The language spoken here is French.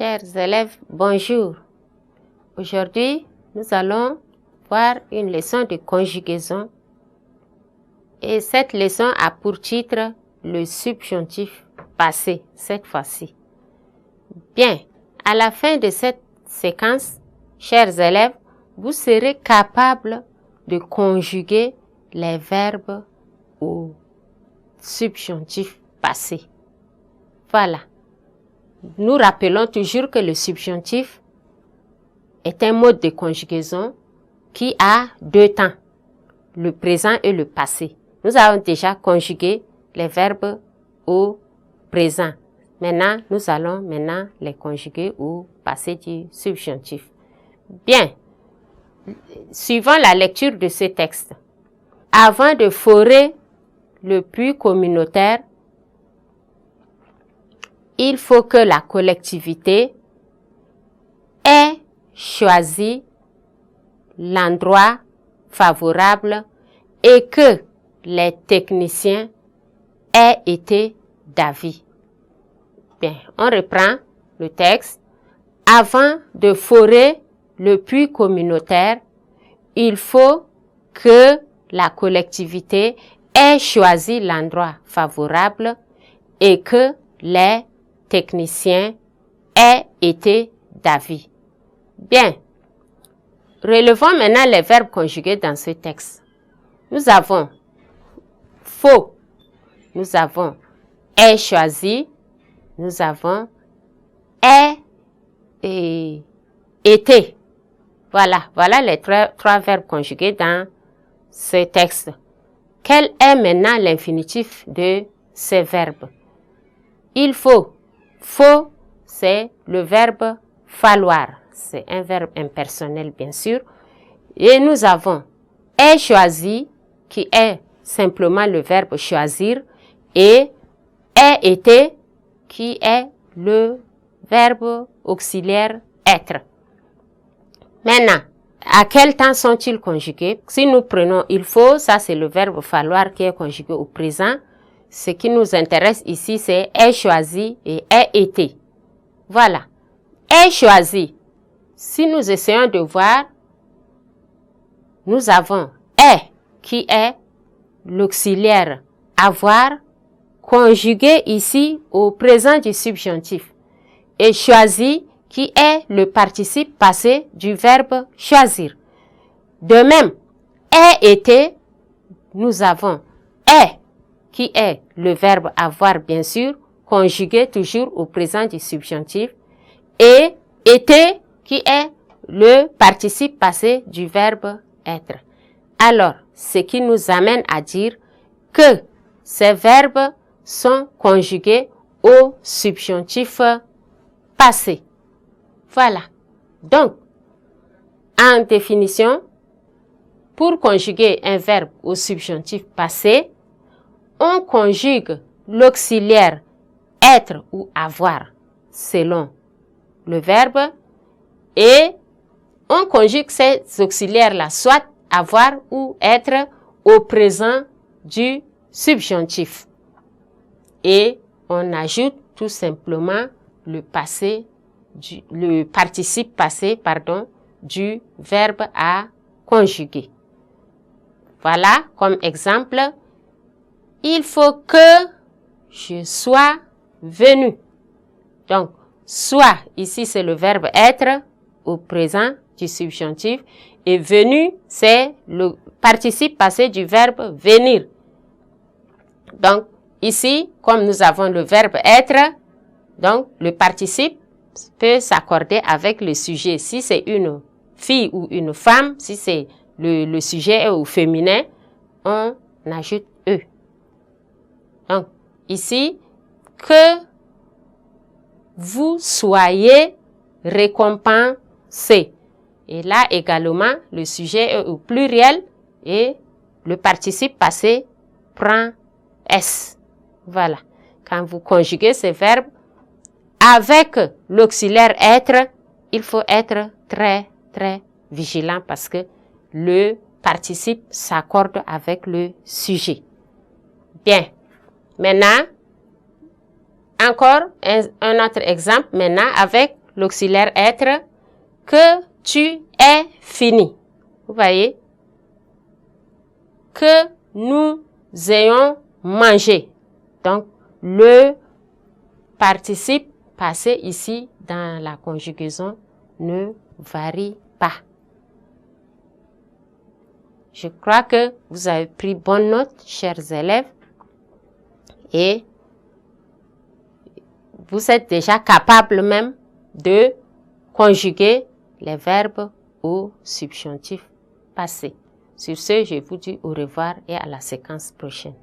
Chers élèves, bonjour. Aujourd'hui, nous allons voir une leçon de conjugaison. Et cette leçon a pour titre le subjonctif passé, cette fois-ci. Bien, à la fin de cette séquence, chers élèves, vous serez capables de conjuguer les verbes au subjonctif passé. Voilà. Nous rappelons toujours que le subjonctif est un mode de conjugaison qui a deux temps, le présent et le passé. Nous avons déjà conjugué les verbes au présent. Maintenant, nous allons les conjuguer au passé du subjonctif. Bien, suivant la lecture de ce texte, avant de forer le puits communautaire, il faut que la collectivité ait choisi l'endroit favorable et que les techniciens aient été d'avis. Bien, on reprend le texte. Avant de forer le puits communautaire, il faut que la collectivité ait choisi l'endroit favorable et que les techniciens aient été d'avis. Bien, relevons maintenant les verbes conjugués dans ce texte. Nous avons faut, nous avons ait choisi, nous avons ait et été. Voilà les trois verbes conjugués dans ce texte. Quel est maintenant l'infinitif de ces verbes? Il faut. Faut, c'est le verbe falloir. C'est un verbe impersonnel, bien sûr. Et nous avons est choisi, qui est simplement le verbe choisir, et est été, qui est le verbe auxiliaire être. Maintenant, à quel temps sont-ils conjugués? Si nous prenons il faut, ça c'est le verbe falloir qui est conjugué au présent. Ce qui nous intéresse ici, c'est est choisi et est été. Voilà. Est choisi. Si nous essayons de voir, nous avons est, qui est l'auxiliaire avoir, conjugué ici au présent du subjonctif. Et choisi, qui est le participe passé du verbe choisir. De même, est été, nous avons est, qui est le verbe avoir, bien sûr, conjugué toujours au présent du subjonctif, et été, qui est le participe passé du verbe être. Alors, ce qui nous amène à dire que ces verbes sont conjugués au subjonctif passé. Voilà. Donc, en définition, pour conjuguer un verbe au subjonctif passé, on conjugue l'auxiliaire être ou avoir selon le verbe et on conjugue ces auxiliaires-là, soit avoir ou être au présent du subjonctif. Et on ajoute tout simplement le participe passé, du verbe à conjuguer. Voilà comme exemple. Il faut que je sois venu. Donc, soit, ici c'est le verbe être au présent du subjonctif et venu, c'est le participe passé du verbe venir. Donc, ici, comme nous avons le verbe être, donc le participe peut s'accorder avec le sujet. Si c'est une fille ou une femme, si c'est le sujet est au féminin, on ajoute E. Donc, ici, que vous soyez récompensés. Et là également, le sujet est au pluriel et le participe passé prend S. Voilà. Quand vous conjuguez ces verbes avec l'auxiliaire être, il faut être très, très vigilant parce que le participe s'accorde avec le sujet. Bien. Maintenant, encore un autre exemple maintenant avec l'auxiliaire être, que tu aies fini. Vous voyez? Que nous ayons mangé. Donc, le participe passé ici dans la conjugaison ne varie pas. Je crois que vous avez pris bonne note, chers élèves, et vous êtes déjà capable même de conjuguer les verbes au subjonctif passé. Sur ce, je vous dis au revoir et à la séquence prochaine.